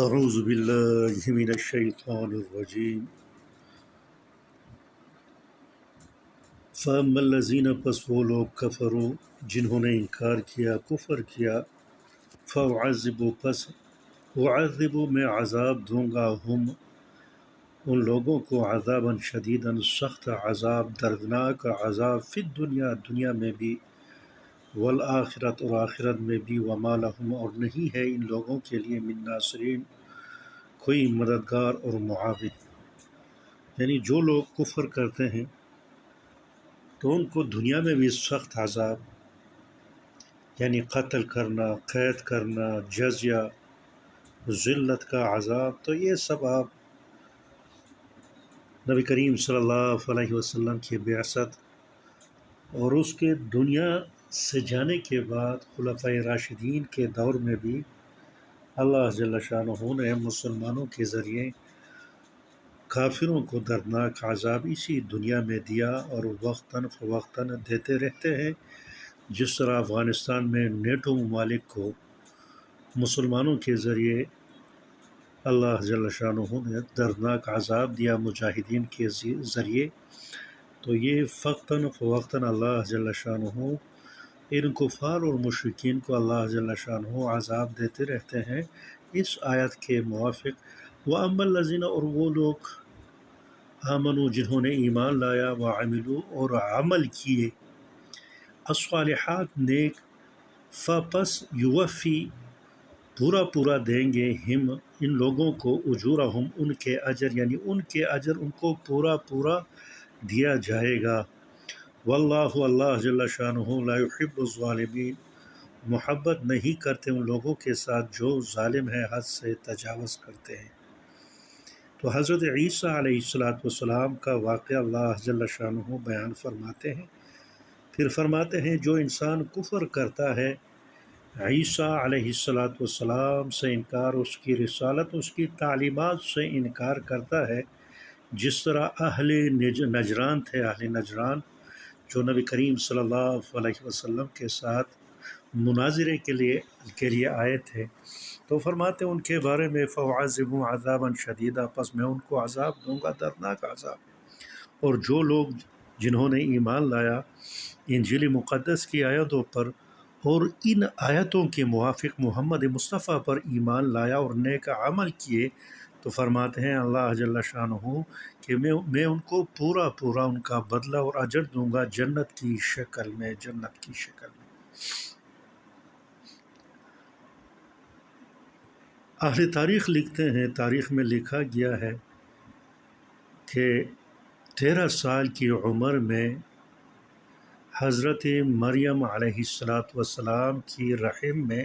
اعوذ باللہ من الشیطان الرجیم فاما الذین پس وہ لوگ کفروا جنہوں نے انکار کیا کفر کیا فاعذبوا پس اعذبوا میں عذاب دوں گا ہم ان لوگوں کو عذابا شدیدا سخت عذاب دردناک عذاب فی الدنیا دنیا میں بھی والآخرت اور آخرت میں بھی وما لہم اور نہیں ہے ان لوگوں کے لیے من ناصرین کوئی مددگار اور معاون یعنی جو لوگ کفر کرتے ہیں تو ان کو دنیا میں بھی سخت عذاب یعنی قتل کرنا قید کرنا جزیہ ذلت کا عذاب تو یہ سب آپ نبی کریم صلی اللہ علیہ وسلم کی بعثت اور اس کے دنیا سے جانے کے بعد خلفائے راشدین کے دور میں بھی اللہ جل شانہ نے مسلمانوں کے ذریعے کافروں کو دردناک عذاب اسی دنیا میں دیا اور وقتاً فوقتاً دیتے رہتے ہیں، جس طرح افغانستان میں نیٹو ممالک کو مسلمانوں کے ذریعے اللہ جل شانہ نے دردناک عذاب دیا مجاہدین کے ذریعے، تو یہ وقتاً فوقتاً اللہ جل شانہ ان کفار اور مشرکین کو اللہ جل شانہ عذاب دیتے رہتے ہیں اس آیت کے موافق۔ وَأَمَّا الَّذِينَ اور وہ لوگ آمنوا جنہوں نے ایمان لایا وعملوا اور عمل کیے الصالحات نیک فپس یوفی پورا دیں گے ہم ان لوگوں کو اجورہم ان کے اجر یعنی ان کے اجر ان کو پورا دیا جائے گا۔ واللہ اللہ جل شانہ لا یحب الظالمین محبت نہیں کرتے ان لوگوں کے ساتھ جو ظالم ہے حد سے تجاوز کرتے ہیں۔ تو حضرت عیسیٰ علیہ السلام کا واقعہ اللہ جل شانہ بیان فرماتے ہیں، پھر فرماتے ہیں جو انسان کفر کرتا ہے عیسیٰ علیہ السلام سے انکار، اس کی رسالت اس کی تعلیمات سے انکار کرتا ہے، جس طرح اہل نجران تھے، اہل نجران جو نبی کریم صلی اللہ علیہ وسلم کے ساتھ مناظرے کے لیے آئے تھے، تو فرماتے ہیں ان کے بارے میں فَأُعَذِّبُهُمْ عَذَابًا شَدِيدًا پس میں ان کو عذاب دوں گا دردناک عذاب۔ اور جو لوگ جنہوں نے ایمان لایا انجیل مقدس کی آیتوں پر اور ان آیتوں کے موافق محمد مصطفیٰ پر ایمان لایا اور نیک عمل کیے، تو فرماتے ہیں اللہ جل شانہ کہ میں ان کو پورا ان کا بدلہ اور اجر دوں گا جنت کی شکل میں۔ اہل تاریخ لکھتے ہیں، تاریخ میں لکھا گیا ہے کہ 13 سال کی عمر میں حضرت مریم علیہ السلام کی رحم میں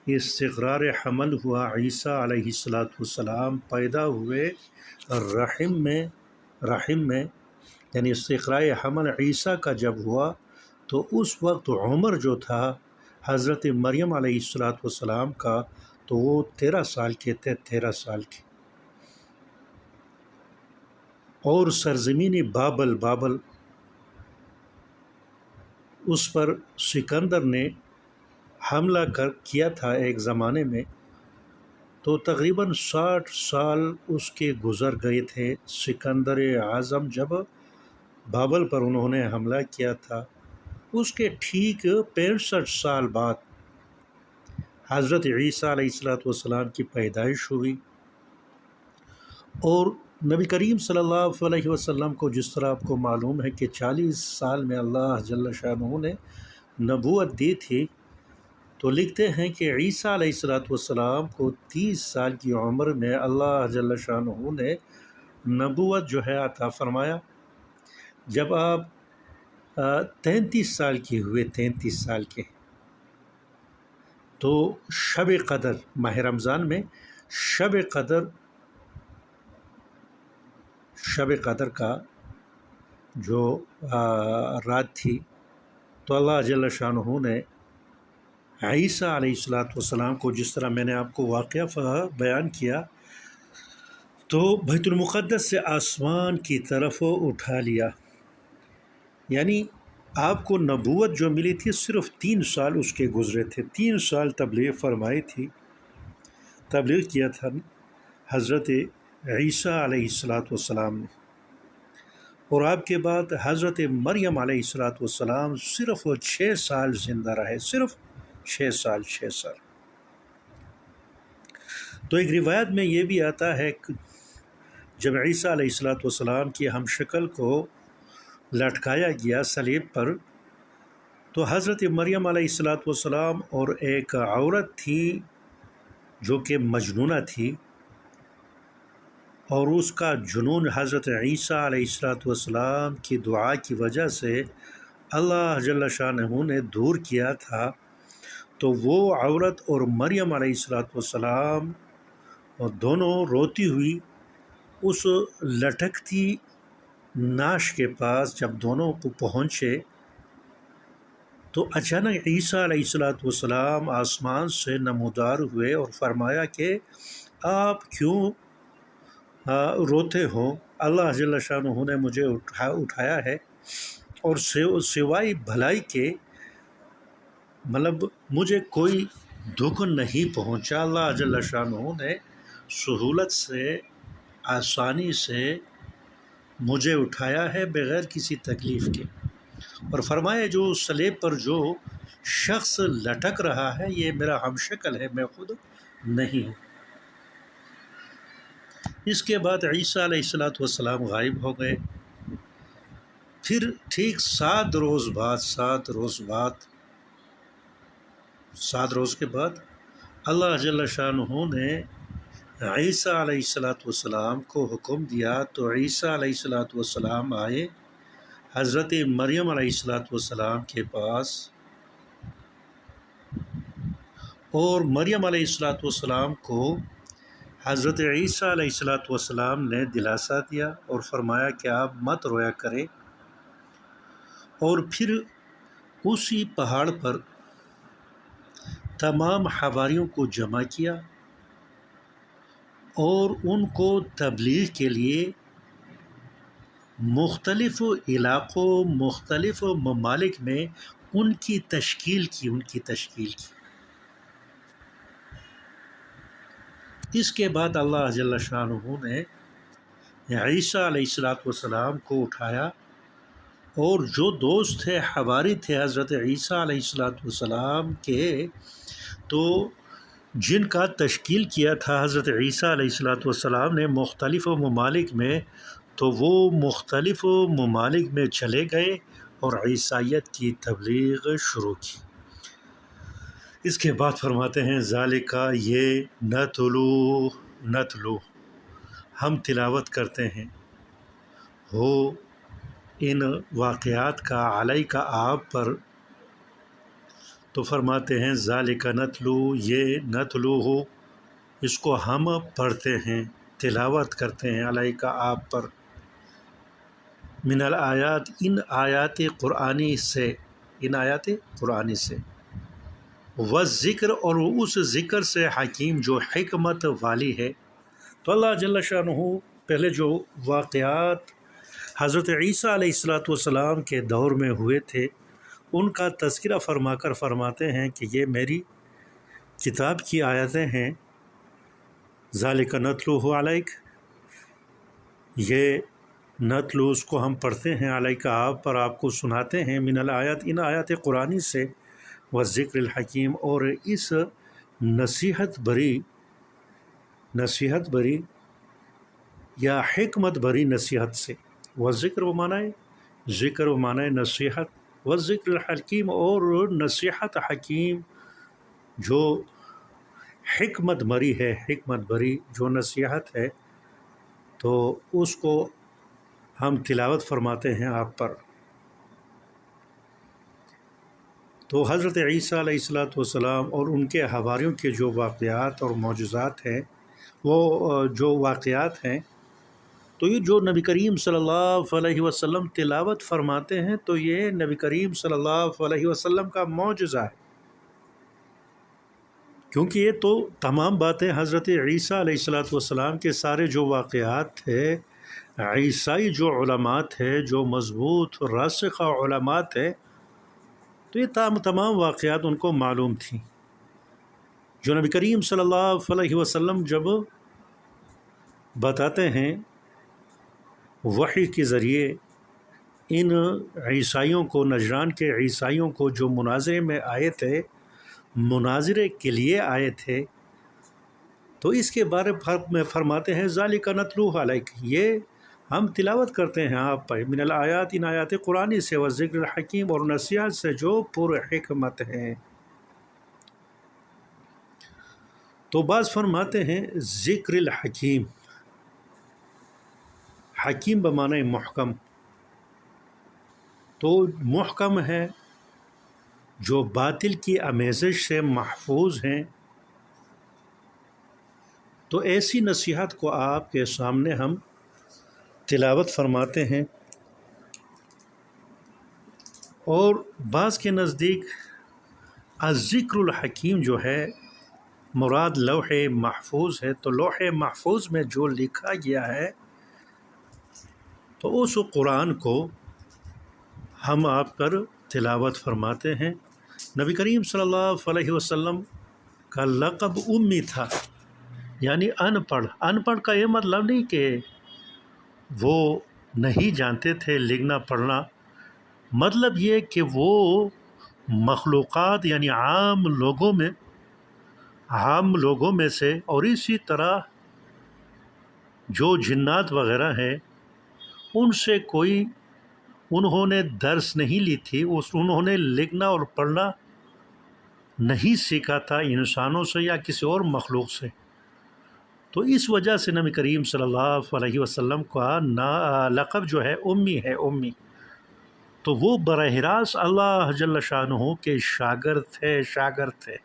استقرار حمل ہوا، عیسیٰ علیہ السلام پیدا ہوئے رحم میں یعنی استقرار حمل عیسیٰ کا جب ہوا تو اس وقت عمر جو تھا حضرت مریم علیہ السلام کا تو وہ 13 سال کے تھے، 13 سال کے۔ اور سرزمین بابل اس پر سکندر نے حملہ کیا تھا ایک زمانے میں، تو تقریباً 60 سال اس کے گزر گئے تھے سکندر اعظم جب بابل پر انہوں نے حملہ کیا تھا۔ اس کے ٹھیک 65 سال بعد حضرت عیسیٰ علیہ السلام کی پیدائش ہوئی، اور نبی کریم صلی اللہ علیہ وسلم کو جس طرح آپ کو معلوم ہے کہ 40 سال میں اللہ جل شانہ نے نبوت دی تھی، تو لکھتے ہیں کہ عیسیٰ علیہ السلام کو 30 سال کی عمر میں اللہ جل شانہ نے نبوت جو ہے عطا فرمایا۔ جب آپ 33 سال کے ہوئے، 33 سال کے، تو شب قدر ماہ رمضان میں شب قدر کا جو رات تھی، تو اللہ جل شانہ نے عیسیٰ علیہ السلام کو جس طرح میں نے آپ کو واقعہ بیان کیا، تو بیت المقدس سے آسمان کی طرف اٹھا لیا، یعنی آپ کو نبوت جو ملی تھی صرف 3 سال اس کے گزرے تھے، 3 سال تبلیغ فرمائی تھی، تبلیغ کیا تھا حضرت عیسیٰ علیہ السلام نے، اور آپ کے بعد حضرت مریم علیہ السلام صرف 6 سال زندہ رہے، صرف 6 سال 6 سال۔ تو ایک روایت میں یہ بھی آتا ہے کہ جب عیسیٰ علیہ السلام کی ہم شکل کو لٹکایا گیا صلیب پر، تو حضرت مریم علیہ السلام اور ایک عورت تھی جو کہ مجنونہ تھی، اور اس کا جنون حضرت عیسیٰ علیہ السلام کی دعا کی وجہ سے اللہ جل شانہ نے دور کیا تھا۔ تو وہ عورت اور مریم علیہ السلام دونوں روتی ہوئی اس لٹکتی نعش کے پاس جب دونوں کو پہنچے، تو اچانک عیسیٰ علیہ السلام آسمان سے نمودار ہوئے اور فرمایا کہ آپ کیوں روتے ہو؟ اللہ جل شانہ نے مجھے اٹھایا ہے، اور سوائے بھلائی کے مطلب مجھے کوئی دکھ نہیں پہنچا۔ اللہ جل شانہ نے سہولت سے، آسانی سے مجھے اٹھایا ہے بغیر کسی تکلیف کے، اور فرمایا جو صلیب پر جو شخص لٹک رہا ہے یہ میرا ہم شکل ہے، میں خود نہیں ہوں۔ اس کے بعد عیسیٰ علیہ السلام غائب ہو گئے۔ پھر ٹھیک 7 روز کے بعد اللہ جل شانہ نے عیسیٰ علیہ السلام کو حکم دیا، تو عیسیٰ علیہ السلام آئے حضرت مریم علیہ السلام کے پاس، اور مریم علیہ السلام کو حضرت عیسیٰ علیہ السلام نے دلاسا دیا اور فرمایا کہ آپ مت رویا کریں، اور پھر اسی پہاڑ پر تمام حواریوں کو جمع کیا اور ان کو تبلیغ کے لیے مختلف علاقوں، مختلف ممالک میں ان کی تشکیل کی۔ اس کے بعد اللہ جل شانہ نے عیسیٰ علیہ السلام کو اٹھایا، اور جو دوست تھے، حواری تھے حضرت عیسیٰ علیہ السلام کے، تو جن کا تشکیل کیا تھا حضرت عیسیٰ علیہ السلام نے مختلف ممالک میں، تو وہ مختلف ممالک میں چلے گئے اور عیسائیت کی تبلیغ شروع کی۔ اس کے بعد فرماتے ہیں ذالک، یہ نتلو ہم تلاوت کرتے ہیں، ہو ان واقعات کا، علیک آپ پر۔ تو فرماتے ہیں ذالک نتلو، یہ نتلو ہو، اس کو ہم پڑھتے ہیں، تلاوت کرتے ہیں، علیک آپ پر، من الآیات، ان آیات قرآنی سے، والذکر، اور اس ذکر سے، حکیم جو حکمت والی ہے۔ تو اللہ جل شانہ پہلے جو واقعات حضرت عیسیٰ علیہ السلام کے دور میں ہوئے تھے ان کا تذکرہ فرما کر فرماتے ہیں کہ یہ میری کتاب کی آیتیں ہیں، ذالک نتلوہ علیک، یہ نتلو اس کو ہم پڑھتے ہیں، علیک آپ پر، آپ کو سناتے ہیں، من الآیات، ان آیات قرآنی سے، والذکر الحکیم، اور اس نصیحت بری یا حکمت بری نصیحت سے، والذکر و معنی ذکر و معنی نصیحت، والذکر الحکیم، اور نصیحت حکیم جو حکمت بری جو نصیحت ہے، تو اس کو ہم تلاوت فرماتے ہیں آپ پر۔ تو حضرت عیسیٰ علیہ السلام اور ان کے حواریوں کے جو واقعات اور معجزات ہیں، وہ جو واقعات ہیں، تو یہ جو نبی کریم صلی اللہ علیہ وسلم تلاوت فرماتے ہیں، تو یہ نبی کریم صلی اللہ علیہ وسلم کا معجزہ ہے، کیونکہ یہ تو تمام باتیں حضرت عیسیٰ علیہ السلام کے سارے جو واقعات تھے، عیسائی جو علماء ہے، جو مضبوط راسخ علماء تھے، تو یہ تمام واقعات ان کو معلوم تھیں، جو نبی کریم صلی اللہ علیہ وسلم جب بتاتے ہیں وحی کے ذریعے ان عیسائیوں کو، نجران کے عیسائیوں کو جو مناظرے میں آئے تھے، مناظرے کے لیے آئے تھے، تو اس کے بارے میں فرماتے ہیں ذالک نتلوہ علیک، یہ ہم تلاوت کرتے ہیں آپ پر، من الآیات، ان آیات قرآنی سے، و ذکر الحکیم، اور نصیحت سے جو پر حکمت ہیں۔ تو بعض فرماتے ہیں ذکر الحکیم، حکیم بمعنی محکم، تو محکم ہے جو باطل کی آمیزش سے محفوظ ہیں۔ تو ایسی نصیحت کو آپ کے سامنے ہم تلاوت فرماتے ہیں، اور بعض کے نزدیک الذکر الحکیم جو ہے مراد لوح محفوظ ہے، تو لوح محفوظ میں جو لکھا گیا ہے تو اس قرآن کو ہم آپ پر تلاوت فرماتے ہیں۔ نبی کریم صلی اللہ علیہ وسلم کا لقب امی تھا، یعنی ان پڑھ۔ ان پڑھ کا یہ مطلب نہیں کہ وہ نہیں جانتے تھے لکھنا پڑھنا، مطلب یہ کہ وہ مخلوقات یعنی عام لوگوں میں سے، اور اسی طرح جو جنات وغیرہ ہیں ان سے کوئی انہوں نے درس نہیں لی تھی، انہوں نے لکھنا اور پڑھنا نہیں سیکھا تھا انسانوں سے یا کسی اور مخلوق سے۔ تو اس وجہ سے نبی کریم صلی اللہ علیہ وسلم کا لقب جو ہے امی ہے، امی۔ تو وہ براہ راست اللہ جل شانہ کے شاگرد تھے۔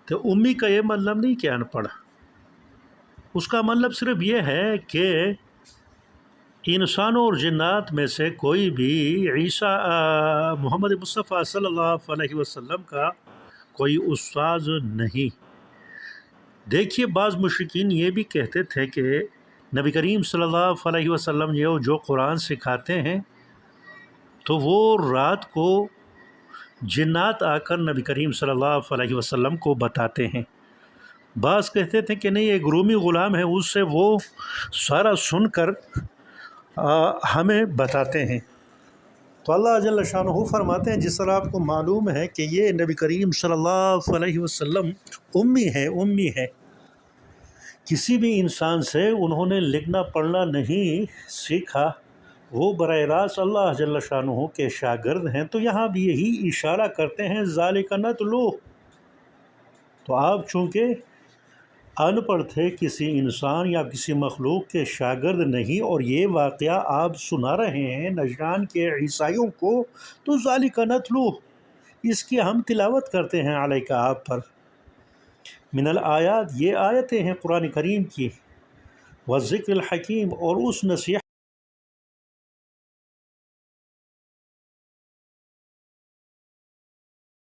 تو امی کا یہ مطلب نہیں کہ ان پڑھ، اس کا مطلب صرف یہ ہے کہ انسانوں اور جنات میں سے کوئی بھی محمد مصطفیٰ صلی اللہ علیہ وسلم کا کوئی استاذ نہیں۔ دیکھیے بعض مشرکین یہ بھی کہتے تھے کہ نبی کریم صلی اللہ علیہ وسلم یہ جو قرآن سکھاتے ہیں تو وہ رات کو جنات آ کر نبی کریم صلی اللہ علیہ وسلم کو بتاتے ہیں۔ بعض کہتے تھے کہ نہیں، ایک رومی غلام ہے، اس سے وہ سارا سن کر ہمیں بتاتے ہیں۔ تو اللہ جل شانہ فرماتے ہیں جس طرح آپ کو معلوم ہے کہ یہ نبی کریم صلی اللہ علیہ وسلم امی ہے، کسی بھی انسان سے انہوں نے لکھنا پڑھنا نہیں سیکھا، وہ براہ راست اللہ جل شانہ کے شاگرد ہیں۔ تو یہاں بھی یہی اشارہ کرتے ہیں ذالک نتلوہ، تو آپ چونکہ ان پڑھ تھے، کسی انسان یا کسی مخلوق کے شاگرد نہیں، اور یہ واقعہ آپ سنا رہے ہیں نجران کے عیسائیوں کو، تو ذالک نتلوہ، اس کی ہم تلاوت کرتے ہیں علیک آپ پر، من الآیات، یہ آیتیں ہیں قرآن کریم کی، والذکر الحکیم، اور اس نصیحت